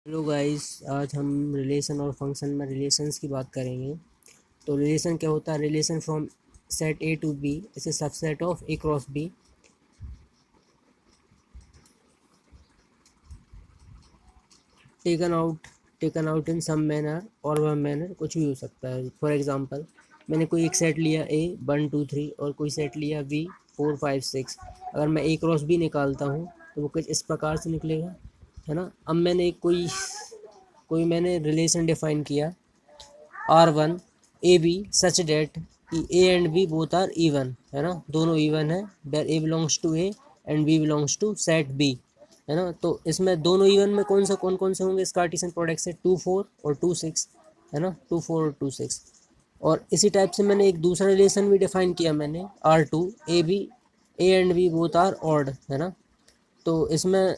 Hello guys, आज हम relation और फंक्शन में रिलेशंस की बात करेंगे। तो रिलेशन क्या होता है? Relation from set A to B is a subset of A cross B taken out in some manner और वह मैनर कुछ भी हो सकता है। फॉर एग्जांपल, मैंने कोई एक सेट लिया ए 1 2 3 और कोई सेट लिया बी 4 5 6। अगर मैं ए क्रॉस बी निकालता हूँ तो वो कुछ इस प्रकार से निकलेगा, है ना। अब मैंने कोई कोई मैंने रिलेशन डिफाइन किया R1 A B such that A and B both are even, है ना, दोनों इवन है। Where A belongs to A and B belongs to set B, है ना। तो इसमें दोनों इवन में कौन कौन से होंगे? इस कार्टेशियन प्रोडक्ट से 2 4 और 2 6, है ना, 2 4 और 2 6। और इसी टाइप से मैंने एक दूसरा रिलेशन भी डिफाइन किया, मैंने R2 A and B both are odd, है ना। तो इसमें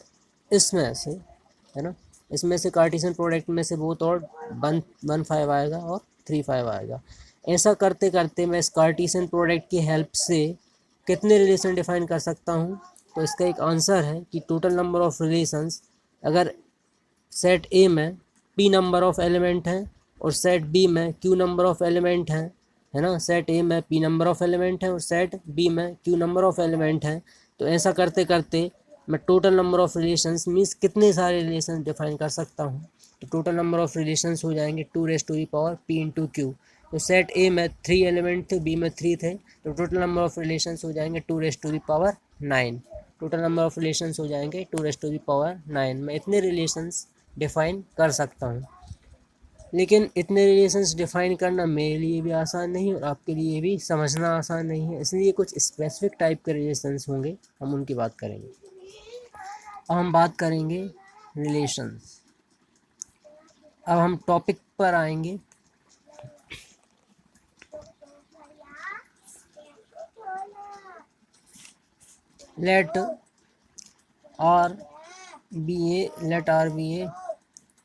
इसमें से है ना, इसमें से कार्टेशियन प्रोडक्ट में से बोथ और 1 1 5 आएगा और 3 5 आएगा। ऐसा करते करते मैं इस कार्टेशियन प्रोडक्ट की हेल्प से कितने रिलेशन डिफाइन कर सकता हूँ? तो इसका एक आंसर है कि टोटल नंबर ऑफ रिलेशंस, अगर सेट ए में p नंबर ऑफ एलिमेंट हैं और सेट बी में q नंबर ऑफ एलिमेंट हैं, है ना। सेट ए में p नंबर ऑफ एलिमेंट हैं और सेट बी में q नंबर ऑफ एलिमेंट हैं। तो ऐसा करते करते मैं total number of relations means कितने सारे रिलेशन डिफाइन कर सकता हूँ। तो टोटल नंबर ऑफ रिलेशंस हो जाएंगे 2 p इंटू क्यू। तो सेट ए में 3 एलिमेंट थे, बी में 3 थे, तो टोटल नंबर ऑफ रिलेशंस हो जाएंगे 2 9। टोटल नंबर ऑफ रिलेशंस हो जाएंगे 2 9। मैं इतने रिलेशंस डिफाइन कर सकता हूँ। लेकिन इतने रिलेशंस डिफाइन करना मेरे लिए भी आसान नहीं और आपके लिए भी समझना आसान नहीं है, इसलिए कुछ स्पेसिफिक टाइप के रिलेशंस होंगे, हम उनकी बात करेंगे। अब हम बात करेंगे रिलेशंस। अब हम टॉपिक पर आएंगे। Let R be a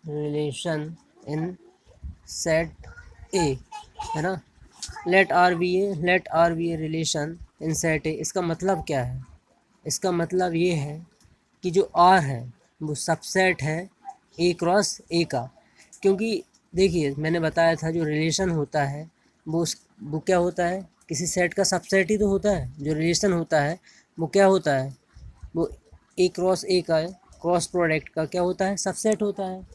relation in set A, है ना। Let R be a relation in set A, इसका मतलब क्या है? इसका मतलब ये है कि जो आर है वो सबसेट है ए क्रॉस ए का। क्योंकि देखिए, मैंने बताया था जो रिलेशन होता है वो क्या होता है? किसी सेट का सबसेट ही तो होता है। जो रिलेशन होता है वो क्या होता है? वो ए क्रॉस ए का क्रॉस प्रोडक्ट का क्या होता है? सबसेट होता है।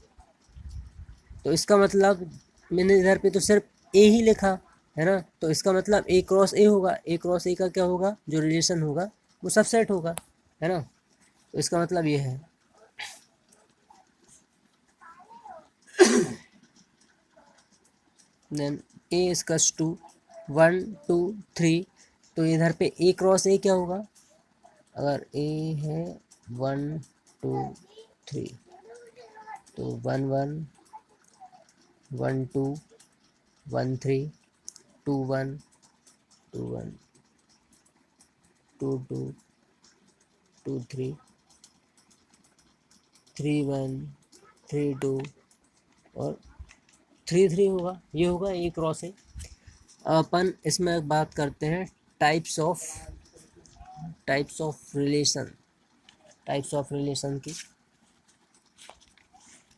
तो इसका मतलब मैंने इधर पे तो सिर्फ ए ही लिखा, है ना। तो इसका मतलब ए क्रॉस ए होगा। ए क्रॉस ए का क्या होगा? जो रिलेशन होगा वो सबसेट होगा, है ना। तो इसका मतलब ये है। Then A equals to 1 2 3। तो इधर पे ए क्रॉस ए क्या होगा? अगर ए है 1 2 3, तो 1 1 1 2 1 3 2 1 2 1 2 2 2 3 3 1 3 2 और 3 3 होगा। ये होगा ए क्रॉस ए। अपन इसमें बात करते हैं टाइप्स ऑफ रिलेशन की।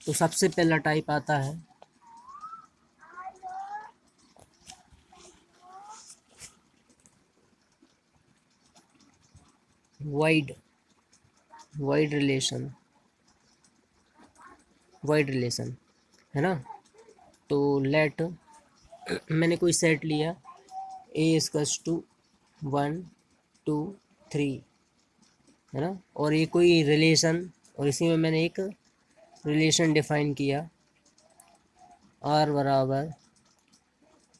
तो सबसे पहला टाइप आता है वाइड रिलेशन, है ना। तो लेट मैंने कोई सेट लिया ए इजकल्स टू 1 2 3, है ना। और ये कोई रिलेशन, और इसी में मैंने एक रिलेशन डिफाइन किया आर बराबर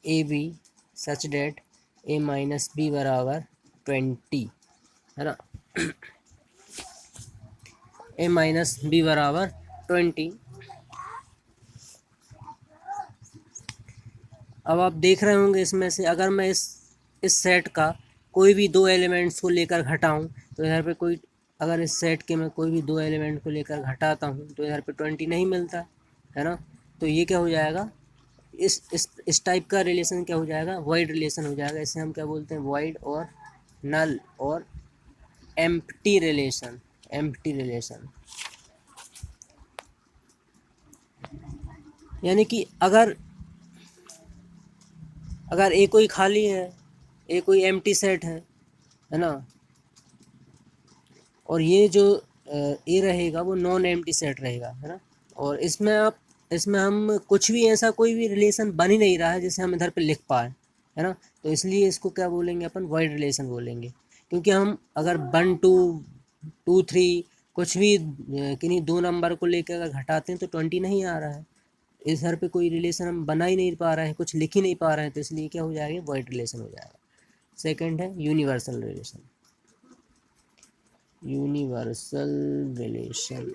A B such that A minus B बराबर 20, है ना। ए माइनस बी बराबर 20। अब आप देख रहे होंगे इसमें से अगर मैं इस सेट का कोई भी 2 एलिमेंट्स को लेकर घटाऊं, तो इधर पे कोई, अगर इस सेट के मैं कोई भी 2 एलिमेंट को लेकर घटाता हूं तो इधर पे 20 नहीं मिलता, है ना। तो ये क्या हो जाएगा? इस टाइप का रिलेशन क्या हो जाएगा? वाइड रिलेशन हो जाएगा। इसे हम क्या बोलते हैं? वाइड और नल और एम्प्टी रिलेशन। यानी कि अगर ए कोई खाली है, ए कोई एम्प्टी सेट है ना, और ये जो ए रहेगा वो नॉन एम्प्टी सेट रहेगा, है ना। और इसमें हम कुछ भी ऐसा कोई भी रिलेशन बन ही नहीं रहा है जिसे हम इधर पे लिख पाए, है ना। तो इसलिए इसको क्या बोलेंगे अपन, वाइड रिलेशन बोलेंगे। क्योंकि हम अगर 1 2 2 3 कुछ भी किन्हीं दो नंबर को लेकर अगर घटाते हैं तो 20 नहीं आ रहा है। इधर पे कोई रिलेशन हम बना ही नहीं पा रहे हैं, कुछ लिख ही नहीं पा रहे हैं, तो इसलिए क्या हो जाएगा, वाइड रिलेशन हो जाएगा। सेकंड है universal relation. Universal relation,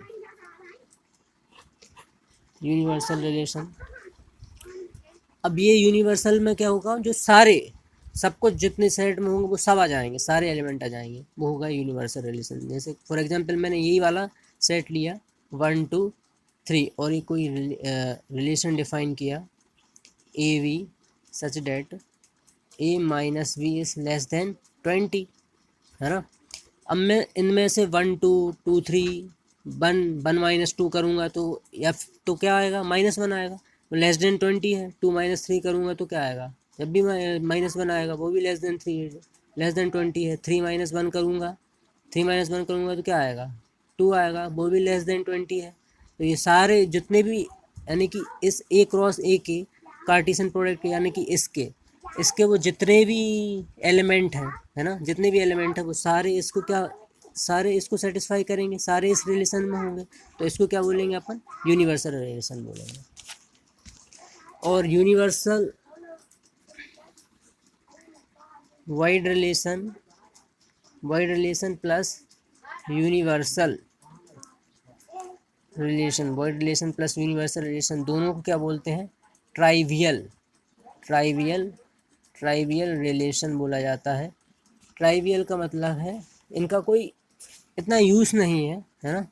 universal relation. अब ये यूनिवर्सल में क्या होगा, जो सारे सब कुछ जितने सेट में होंगे वो सब आ जाएंगे, सारे एलिमेंट आ जाएंगे, वो होगा यूनिवर्सल रिलेशन। जैसे फॉर एग्जांपल मैंने यही वाला सेट लिया 1 2 3 और ये कोई रिलेशन डिफाइन किया A V such that A minus V is less than 20, है ना। अब मैं इनमें से 1 2 2 3 1 माइनस 2 करूँगा तो तो क्या आएगा, -1 आएगा। तो लेस देन 20 है, 2 माइनस 3 करूँगा तो क्या आएगा, जब भी -1 आएगा वो भी लेस देन 3 है, लेस देन 20 है। 3 माइनस 1 करूँगा, 3 माइनस 1 करूँगा तो क्या आएगा, 2 आएगा, वो भी लेस देन 20 है। तो ये सारे जितने भी, यानी कि इस ए क्रॉस ए के कार्टेशियन प्रोडक्ट, यानी कि इसके वो जितने भी एलिमेंट हैं, है ना, जितने भी एलिमेंट हैं वो सारे इसको सेटिस्फाई करेंगे, सारे इस रिलेशन में होंगे। तो इसको क्या बोलेंगे अपन, यूनिवर्सल रिलेशन बोलेंगे। और universal wide relation plus universal relation, wide relation plus universal relation, दोनों को क्या बोलते हैं, ट्राइवियल रिलेशन बोला जाता है। ट्राइवियल का मतलब है इनका कोई इतना यूज़ नहीं है ना।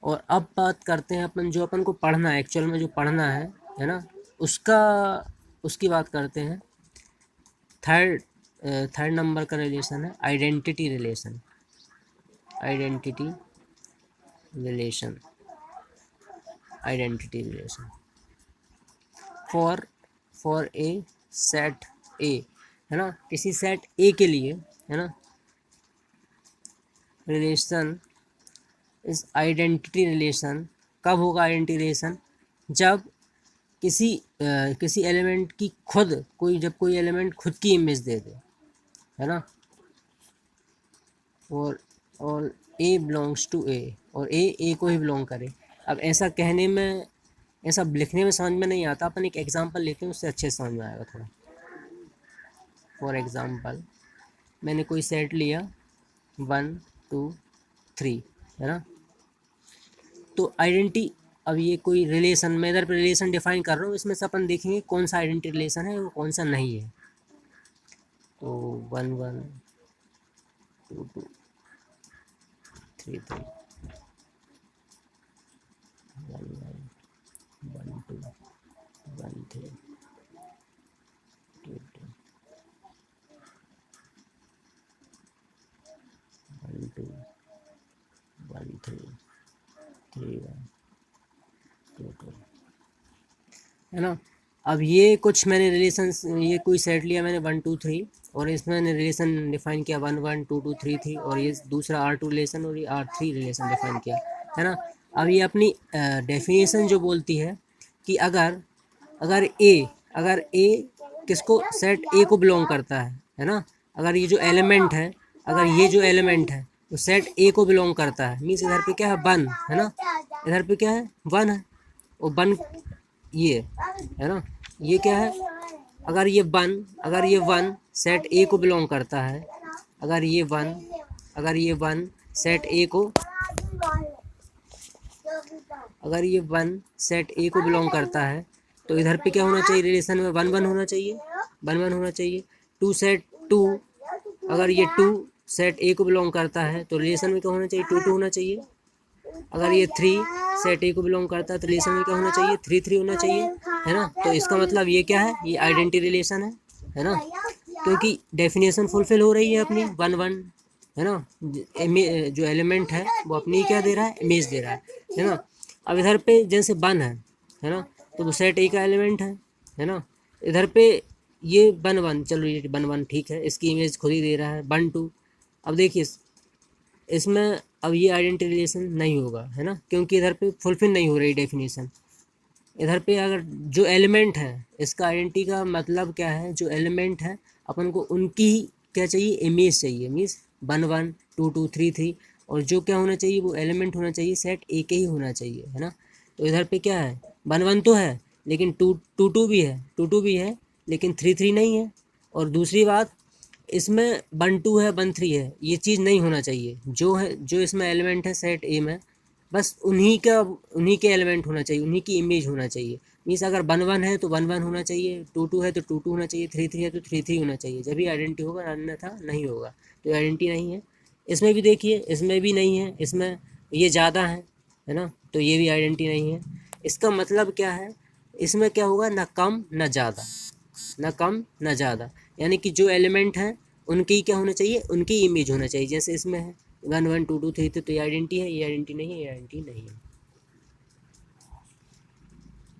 और अब बात करते हैं अपन, जो अपन को पढ़ना है एक्चुअल में, जो पढ़ना है ना, उसकी बात करते हैं। थर्ड नंबर का रिलेशन है identity relation. For a set A, है ना, किसी सेट ए के लिए, है ना, रिलेशन इस आइडेंटिटी रिलेशन। कब होगा आइडेंटिटी रिलेशन, जब किसी एलिमेंट की जब कोई एलिमेंट खुद की इमेज दे दे, है ना। और ए बिलोंग्स टू ए, और ए को ही बिलोंग करे। अब ऐसा कहने में, ऐसा लिखने में समझ में नहीं आता, अपन एक एग्जांपल लेते हैं, उससे अच्छे से समझ में आएगा थोड़ा। फॉर एग्जांपल मैंने कोई सेट लिया 1 2 3, है ना। तो आइडेंटिटी, अब ये कोई रिलेशन, मैं इधर पर रिलेशन डिफाइन कर रहा हूँ, इसमें से अपन देखेंगे कौन सा आइडेंटिटी रिलेशन है और कौन सा नहीं है। तो 1 1 2 2 3 3 1 1 1 2 1 3 2 2 1 2 1 3 3 1 2 2, है ना। अब ये कुछ मैंने रिलेशन, ये कोई सेट लिया मैंने 1 2 3 और इसमें मैंने रिलेशन डिफाइन किया 1 1 2 2 3 3, और ये दूसरा R2 रिलेशन और ये R3 रिलेशन डिफाइन किया, है ना। अब ये अपनी डेफिनेशन जो बोलती है कि अगर ए किसको, सेट ए को बिलोंग करता है ना। अगर ये जो एलिमेंट है तो सेट ए को बिलोंग करता है, मीन्स इधर पे क्या है, 1, है ना, इधर पे क्या है, 1 है, और 1 ये है ना, ये क्या है, अगर ये 1 सेट ए को बिलोंग करता है, अगर ये 1 सेट ए को बिलोंग करता है, तो इधर पे क्या होना चाहिए, रिलेशन में 1 1 होना चाहिए, 1 1 होना चाहिए। 2 अगर ये 2 सेट ए को बिलोंग करता है तो रिलेशन में क्या होना चाहिए, 2 2 होना चाहिए। अगर ये 3 सेट ए को बिलोंग करता है तो रिलेशन में क्या होना चाहिए, 3 3 होना चाहिए, है ना। तो इसका मतलब ये क्या है, ये आइडेंटिटी रिलेशन है ना, क्योंकि डेफिनेशन फुलफिल हो रही है अपनी 1 1, है ना। जो एलिमेंट है वो अपनी क्या दे रहा है, इमेज दे रहा है। है ना। अब इधर पे जैसे 1 है ना, तो वो सेट ए का एलिमेंट है ना। इधर पे ये 1 1, चलो ये 1 1 ठीक है, इसकी इमेज खुद ही दे रहा है 1 2। अब देखिए इसमें अब ये आइडेंटिटी रिलेशन नहीं होगा, है ना, क्योंकि इधर पे फुलफिल नहीं हो रही डेफिनेशन। इधर पे अगर जो एलिमेंट है, इसका आइडेंटिटी का मतलब क्या है, जो एलिमेंट है अपन को उनकी क्या चाहिए, इमेज चाहिए, मीन्स 1 1 2 2 3 3। और जो क्या होना चाहिए, वो एलिमेंट होना चाहिए सेट ए के ही होना चाहिए, है ना। तो इधर पे क्या है, 1 1 तो है लेकिन 2 2 2 भी है, 2 2 भी है लेकिन 3 3 नहीं है। और दूसरी बात, इसमें 1 2 है 1 3 है, ये चीज़ नहीं होना चाहिए। जो है, जो इसमें एलिमेंट है सेट ए में, बस उन्हीं के एलिमेंट होना चाहिए, उन्हीं की इमेज होना चाहिए। मीन्स अगर 1 1 है तो 1 1 होना चाहिए, 2 2 है तो 2 2 होना चाहिए, 3 3 है तो 3 3 होना चाहिए, जब भी आइडेंटिटी होगा, अन्यथा नहीं होगा। तो आइडेंटिटी नहीं है। इसमें भी देखिए, इसमें भी नहीं है, इसमें ये ज़्यादा है ना, तो ये भी आइडेंटिटी नहीं है। इसका मतलब क्या है, इसमें क्या होगा, ना कम ना ज़्यादा, ना कम ना ज़्यादा। यानी कि जो एलिमेंट हैं उनकी क्या होना चाहिए, उनकी इमेज होना चाहिए, जैसे इसमें है 1 1 2 2 3 3, तो ये आइडेंटिटी है, ये आइडेंटिटी नहीं है, ये आइडेंटिटी नहीं है।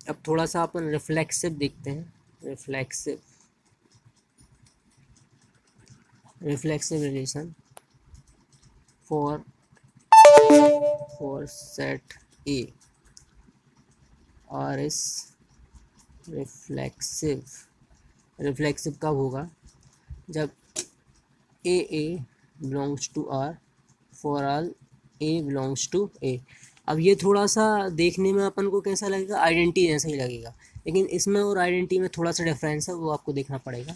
अब थोड़ा सा अपन रिफ्लेक्सिव देखते हैं। Reflexive reflexive relation for set A R is reflexive. Reflexive कब होगा, जब A belongs to R for all A belongs to A. अब ये थोड़ा सा देखने में अपन को कैसा लगेगा, आइडेंटिटी जैसा ही लगेगा, लेकिन इसमें और आइडेंटिटी में थोड़ा सा डिफरेंस है, वो आपको देखना पड़ेगा।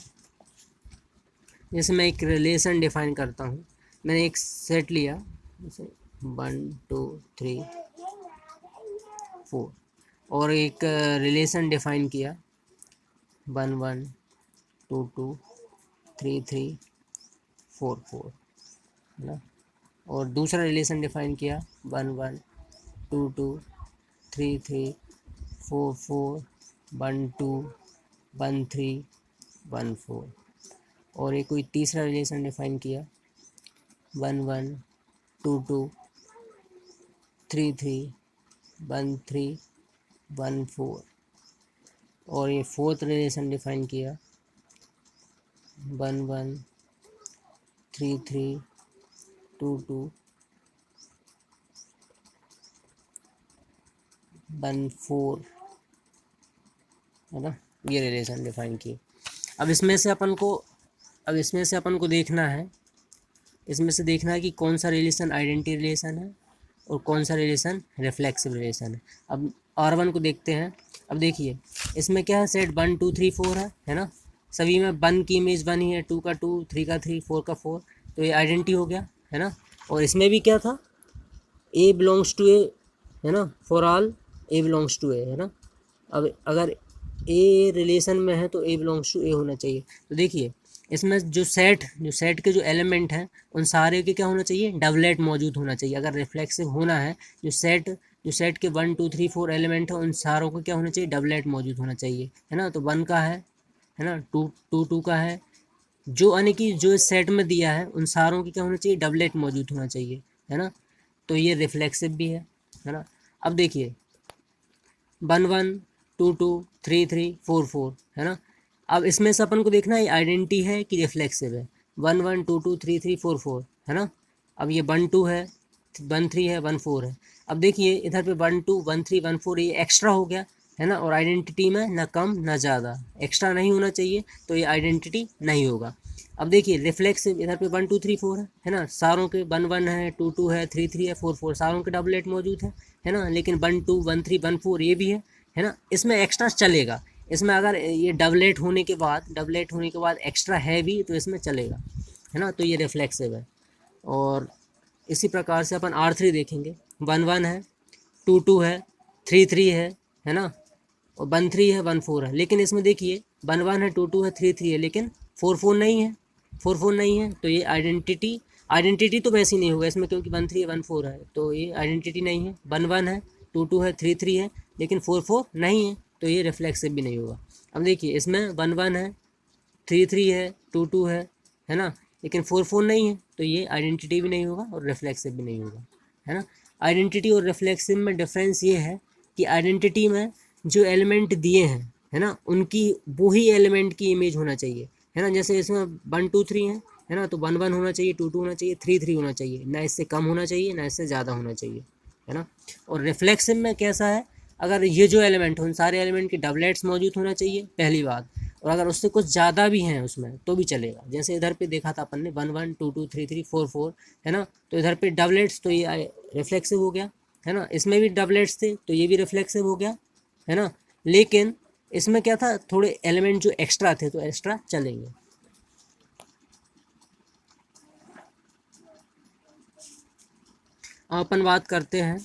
जैसे मैं एक रिलेशन डिफाइन करता हूँ, मैंने एक सेट लिया, जैसे 1 2 3 4, और एक रिलेशन डिफाइन किया 1 1 2 2 3 3 4 4, है ना। और दूसरा रिलेशन डिफाइन किया 1 1 2 2 3 3 4 4 1 2 1 3 1 4। और एक कोई तीसरा रिलेशन डिफाइन किया 1 1 2 2 3 3 1 3 1 4। और ये फोर्थ रिलेशन डिफाइन किया 1 1 3 3 2 2 1 4, है ना। ये रिलेशन डिफाइन की। अब इसमें से अपन को देखना है, इसमें से देखना है कि कौन सा रिलेशन आइडेंटिटी रिलेशन है और कौन सा रिलेशन रिफ्लेक्सिव रिलेशन है। अब R1 को देखते हैं। अब देखिए इसमें क्या है, सेट 1 2 3 4 है ना। सभी में 1 की इमेज 1 ही है, 2 का 2, 3 का 3, 4 का 4, तो ये आइडेंटिटी हो गया, है ना। और इसमें भी क्या था, ए बिलोंग्स टू ए, है ना, for all A belongs to A, है ना। अब अगर ए रिलेशन में है तो ए बिलोंग्स टू ए होना चाहिए। तो देखिए इसमें जो सेट के जो एलिमेंट हैं उन सारे के क्या होना चाहिए, डबलेट मौजूद होना चाहिए। अगर रिफ्लेक्सिव होना है, जो सेट के 1 2 3 4 एलिमेंट है उन सारों को क्या होना चाहिए, डबलेट मौजूद होना चाहिए, है ना। तो 1 का है ना, 2 का है, जो यानी कि जो इस सेट में दिया है उन सारों की क्या होना चाहिए, डबलेट मौजूद होना चाहिए, है ना। तो ये रिफ्लेक्सिव भी है ना। अब देखिए 1 1 2 2 3 3 4 4, है ना। अब इसमें से अपन को देखना है आइडेंटिटी है कि रिफ्लेक्सिव है। 1 1 2 2 3 3 4 4, है ना। अब ये 1 2 है, 1 3 है, 1 4 है। अब देखिए इधर पे 1 2 1 3 1 4 ये एक्स्ट्रा हो गया, है ना। और आइडेंटिटी में ना कम ना ज़्यादा, एक्स्ट्रा नहीं होना चाहिए, तो ये आइडेंटिटी नहीं होगा। अब देखिए रिफ्लेक्सिव, इधर पे 1 2 3 4 है ना, सारों के 1 1 है, 2 2 है, 3 3 है, 4 4, सारों के डबलेट मौजूद है ना। लेकिन 1 2 1 3 1 4 ये भी है ना। इसमें एक्स्ट्रा चलेगा, इसमें अगर ये डबलेट होने के बाद एक्स्ट्रा है भी तो इसमें चलेगा, है ना। तो ये रिफ्लेक्सिव है। और इसी प्रकार से अपन R3 देखेंगे। 1 1 है, 2 2 है, 3 3 है ना। और 1 3 है, 1 4 है। लेकिन इसमें देखिए 1 1 है, 2 2 है, 3 3 है, लेकिन 4 4 नहीं है, 4 4 नहीं है। तो ये आइडेंटिटी तो वैसे ही नहीं होगा इसमें, क्योंकि 1 3 1 4 है, तो ये आइडेंटिटी नहीं है। 1 1 है, 2 2 है, 3 3 है, लेकिन 4 4 नहीं है, तो ये रिफ्लेक्सिव भी नहीं होगा। अब देखिए इसमें 1 1 है, 3 3 है, 2 2 है ना, लेकिन 4 4 नहीं है, तो ये आइडेंटिटी भी नहीं होगा और रिफ्लेक्सिव भी नहीं होगा, है ना। आइडेंटिटी और रिफ्लेक्सिव में डिफरेंस ये है कि आइडेंटिटी में जो एलिमेंट दिए हैं, है ना, उनकी वही एलिमेंट की इमेज होना चाहिए, है ना। जैसे इसमें 1 2 3 है ना, तो 1 1 होना चाहिए, 2 2 होना चाहिए, 3 3 होना चाहिए, ना इससे कम होना चाहिए ना इससे ज़्यादा होना चाहिए, है ना। और रिफ्लेक्सिव में कैसा है, अगर ये जो एलिमेंट हो उन सारे एलिमेंट के डबलेट्स मौजूद होना चाहिए, पहली बात। और अगर उससे कुछ ज़्यादा भी हैं उसमें तो भी चलेगा। जैसे इधर पे देखा था अपन ने 1 1 2 2 3 3 4 4, है ना, तो इधर पे डबलेट्स, तो ये रिफ्लेक्सिव हो गया, है ना। इसमें भी डबलेट्स थे तो ये भी रिफ्लेक्सिव हो गया, है ना। लेकिन इसमें क्या था, थोड़े एलिमेंट जो एक्स्ट्रा थे तो एक्स्ट्रा चलेंगे। अब अपन बात करते हैं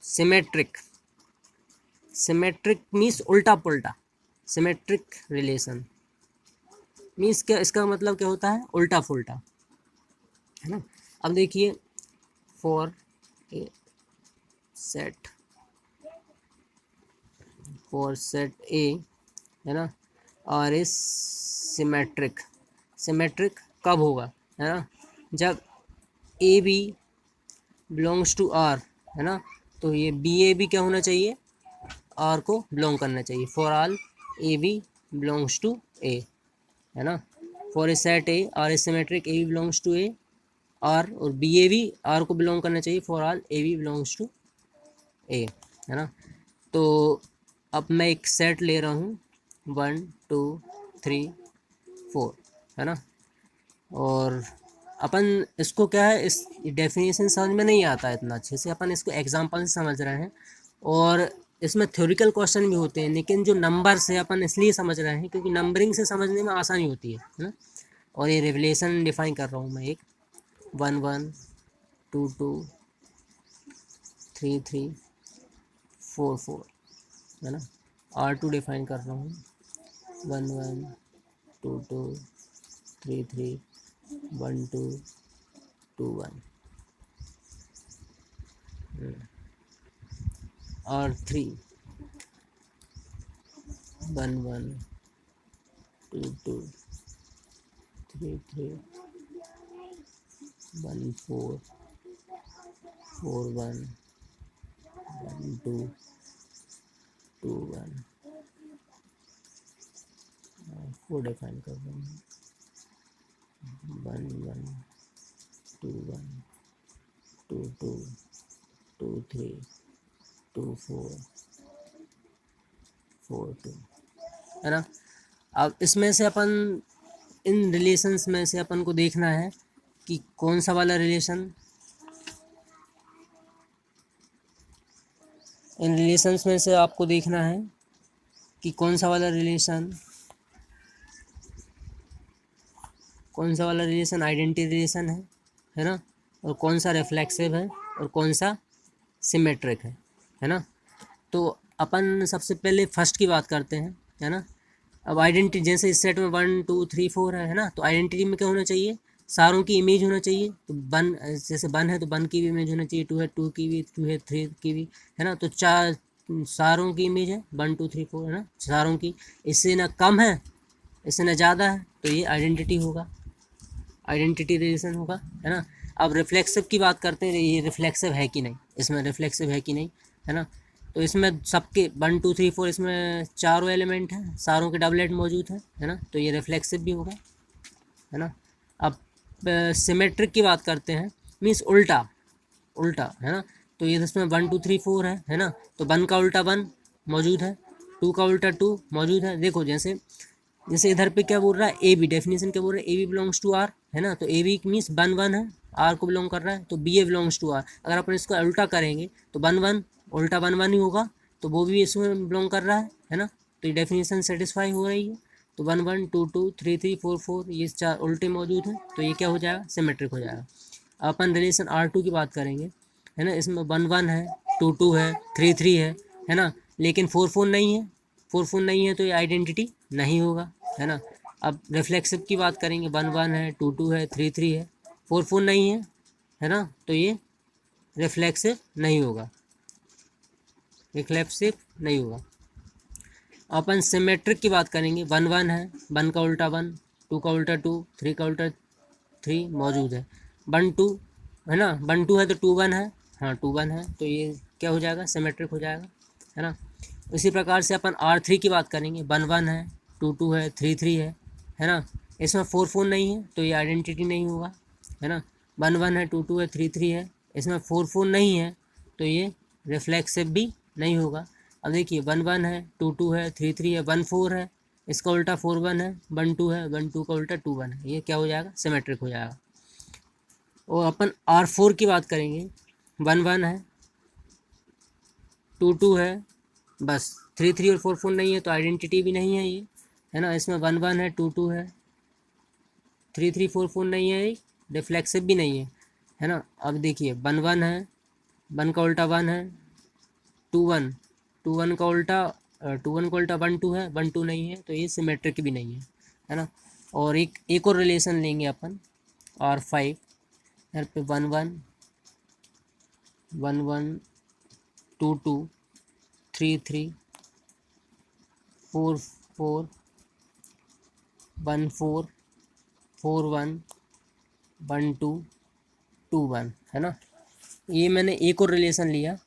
सिमेट्रिक। सिमेट्रिक मीन्स उल्टा पुल्टा। सिमेट्रिक रिलेशन मीन्स क्या, इसका मतलब क्या होता है, उल्टा फुल्टा, है ना। अब देखिए, for a set, for set A, है ना, और इस सिमेट्रिक। सिमेट्रिक कब होगा, है ना, जब A B belongs to R, है ना, तो ये बी ए बी क्या होना चाहिए, आर को बिलोंग करना चाहिए। For all A B belongs to A, है ना। For a set A R is symmetric A B belongs to A R, और बी ए बी आर को बिलोंग करना चाहिए। For all A B belongs to A, है ना। तो अब मैं एक सेट ले रहा हूँ 1 2 3 4, है ना। और अपन इसको क्या है, इस डेफिनेशन समझ में नहीं आता है इतना अच्छे से, अपन इसको एग्जांपल से समझ रहे हैं। और इसमें थ्योरिकल क्वेश्चन भी होते हैं, लेकिन जो नंबर से अपन इसलिए समझ रहे हैं क्योंकि नंबरिंग से समझने में आसानी होती है ना। और ये रिलेशन डिफाइन कर रहा हूँ मैं, एक 1 1 2 2 3 3 4 4, है ना। R2 डिफाइन कर रहा हूँ 1 1 2 2 3 3 1 2 2 1, और 3 1 1 2 2 3 3 1 4 4 1 1 2 2 1, 4 डिफाइन कर रहा हूँ 1 1 2 1 2 2 2 3 2 4 4 2, है ना। अब इसमें से अपन, इन रिलेशंस में से अपन को देखना है कि कौन सा वाला रिलेशन, इन रिलेशंस में से आपको देखना है कि कौन सा वाला रिलेशन, कौन सा वाला रिलेशन आइडेंटिटी रिलेशन है ना, और कौन सा रिफ्लेक्सिव है और कौन सा सिमेट्रिक है ना। तो अपन सबसे पहले फर्स्ट की बात करते हैं, है ना। अब आइडेंटिटी, जैसे इस सेट में 1 2 3 4 है ना, तो आइडेंटिटी में क्या होना चाहिए, सारों की इमेज होना चाहिए। तो 1, जैसे 1 है तो 1 की भी इमेज होना चाहिए, 2 है 2 की भी, 2 है 3 की भी, है ना। तो 4 सारों की इमेज है 1 2 3 4, है ना, सारों की। इससे ना कम है इससे ना ज़्यादा है, तो ये आइडेंटिटी होगा, आइडेंटिटी रिलेशन होगा, है ना। अब रिफ्लेक्सिव की बात करते हैं, ये रिफ्लेक्सिव है कि नहीं, इसमें रिफ्लेक्सिव है कि नहीं, है ना। तो इसमें सबके 1 2 3 4 इसमें चारों एलिमेंट हैं, सारों के डबलेट मौजूद हैं, है ना, तो ये रिफ्लेक्सिव भी होगा, है ना। अब सिमेट्रिक की बात करते हैं, मीन्स उल्टा, उल्टा, है ना। तो ये इसमें 1 2 3 4 है ना, तो 1 का उल्टा 1 मौजूद है, 2 का उल्टा 2 मौजूद है। देखो जैसे, जैसे इधर पे क्या बोल रहा है, ए बी, डेफिनेशन क्या बोल रहा है, A B belongs to R, है ना। तो ए बी मीन्स 1 1 है, आर को बिलोंग कर रहा है, तो B A belongs to R. अगर अपन इसको उल्टा करेंगे तो 1 1 उल्टा 1 1 ही होगा, तो वो भी इसमें बिलोंग कर रहा है ना। तो ये डेफिनेशन सेटिस्फाई हो रही है। तो 1 1 2 2 3 3 4 4 ये चार उल्टे मौजूद हैं, तो ये क्या हो जाएगा, सिमेट्रिक हो जाएगा। अपन रिलेशन R2 की बात करेंगे, है ना। इसमें 1 1 है, 2 2 है, 3 3 है ना, लेकिन 4 4 नहीं है। 4 4 नहीं है तो ये आइडेंटिटी नहीं होगा, है ना। अब रिफ्लेक्सिव की बात करेंगे, 1 1 है, 2 2 है, 3 3 है, 4 4 नहीं है ना, तो ये रिफ्लेक्सिव नहीं होगा, रिफ्लेक्सिव नहीं होगा। अपन सिमेट्रिक की बात करेंगे, 1 1 है, 1 का उल्टा 1, 2 का उल्टा 2, 3 का उल्टा 3 मौजूद है, 1 2 है ना, 1 2 है तो 2 1 है, हाँ 2 1 है, तो ये क्या हो जाएगा, सिमेट्रिक हो जाएगा, है ना। इसी प्रकार से अपन R3 की बात करेंगे, 1 1 है, 2 2 है, 3 3 है ना। इसमें 4 4 नहीं है तो ये आइडेंटिटी नहीं होगा, है ना। 1 1 है, 2 2 है, 3 3 है, इसमें 4 4 नहीं है तो ये रिफ्लेक्सिव भी नहीं होगा। अब देखिए 1 1 है, 2 2 है, 3 3 है, 1 4 है, इसका उल्टा 4 1 है, 1 2 है, 1 2 का उल्टा 2 1 है, ये क्या हो जाएगा, सिमेट्रिक हो जाएगा। और अपन R4 की बात करेंगे, 1 1 है, 2 2 है, बस 3 3 और 4 4 नहीं है तो आइडेंटिटी भी नहीं है ये, है ना। इसमें 1 1 है, 2 2 है, 3 3 4 4 नहीं है, रिफ्लेक्सिव भी नहीं है ना। अब देखिए 1 1 है, 1 का उल्टा 1 है, 2 1, 2 1 का उल्टा 2 1 का उल्टा 1 2 है, 1 2 नहीं है तो ये सिमेट्रिक भी नहीं है ना। और एक और रिलेशन लेंगे अपन, R5, यहाँ पे 1 1 1 1 2 2 3 3 4 4 1 4 4 1 1 2 2 1, है ना। ये मैंने एक और रिलेशन लिया,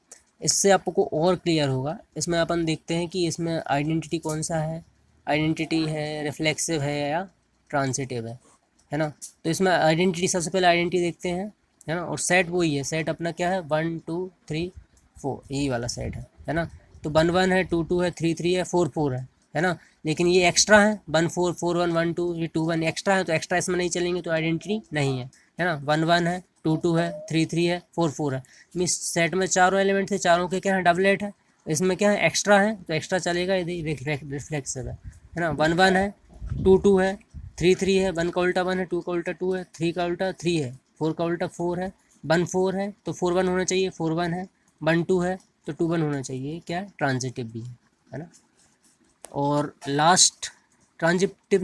इससे आपको और क्लियर होगा। इसमें अपन देखते हैं कि इसमें आइडेंटिटी कौन सा है, आइडेंटिटी है, रिफ्लेक्सिव है या ट्रांसिटिव है ना। तो इसमें आइडेंटिटी, सबसे पहले आइडेंटिटी देखते हैं, है ना। और सेट वही है, सेट अपना क्या है, 1 2 3 4, यही वाला सेट है ना। तो 1 1 है, 2 2 है, 3 3 है, 4 4 है ना। लेकिन ये एक्स्ट्रा है, 1 4 4 1 1 2, ये 2 1 एक्स्ट्रा है, तो एक्स्ट्रा इसमें नहीं चलेंगे तो आइडेंटिटी नहीं है ना। 1 1 है, 2 2 है, 3 3 है, 4 4 है। मीन्स सेट में चारों एलिमेंट थे, चारों के क्या है, डबलेट है। इसमें क्या है, एक्स्ट्रा है तो एक्स्ट्रा चलेगा, यदि रिफ्लेक्सिव है ना। 1 1 है, 2 2 है, 3 3 है, 1 का उल्टा 1 है, 2 का उल्टा 2 है, 3 का उल्टा 3 है, 4 का उल्टा 4 है, 1 4 है तो 4 1 होना चाहिए, 4 1 है, 1 2 है तो 2 1 होना चाहिए, क्या ट्रांजिटिव भी है ना। और लास्ट ट्रांजिटिव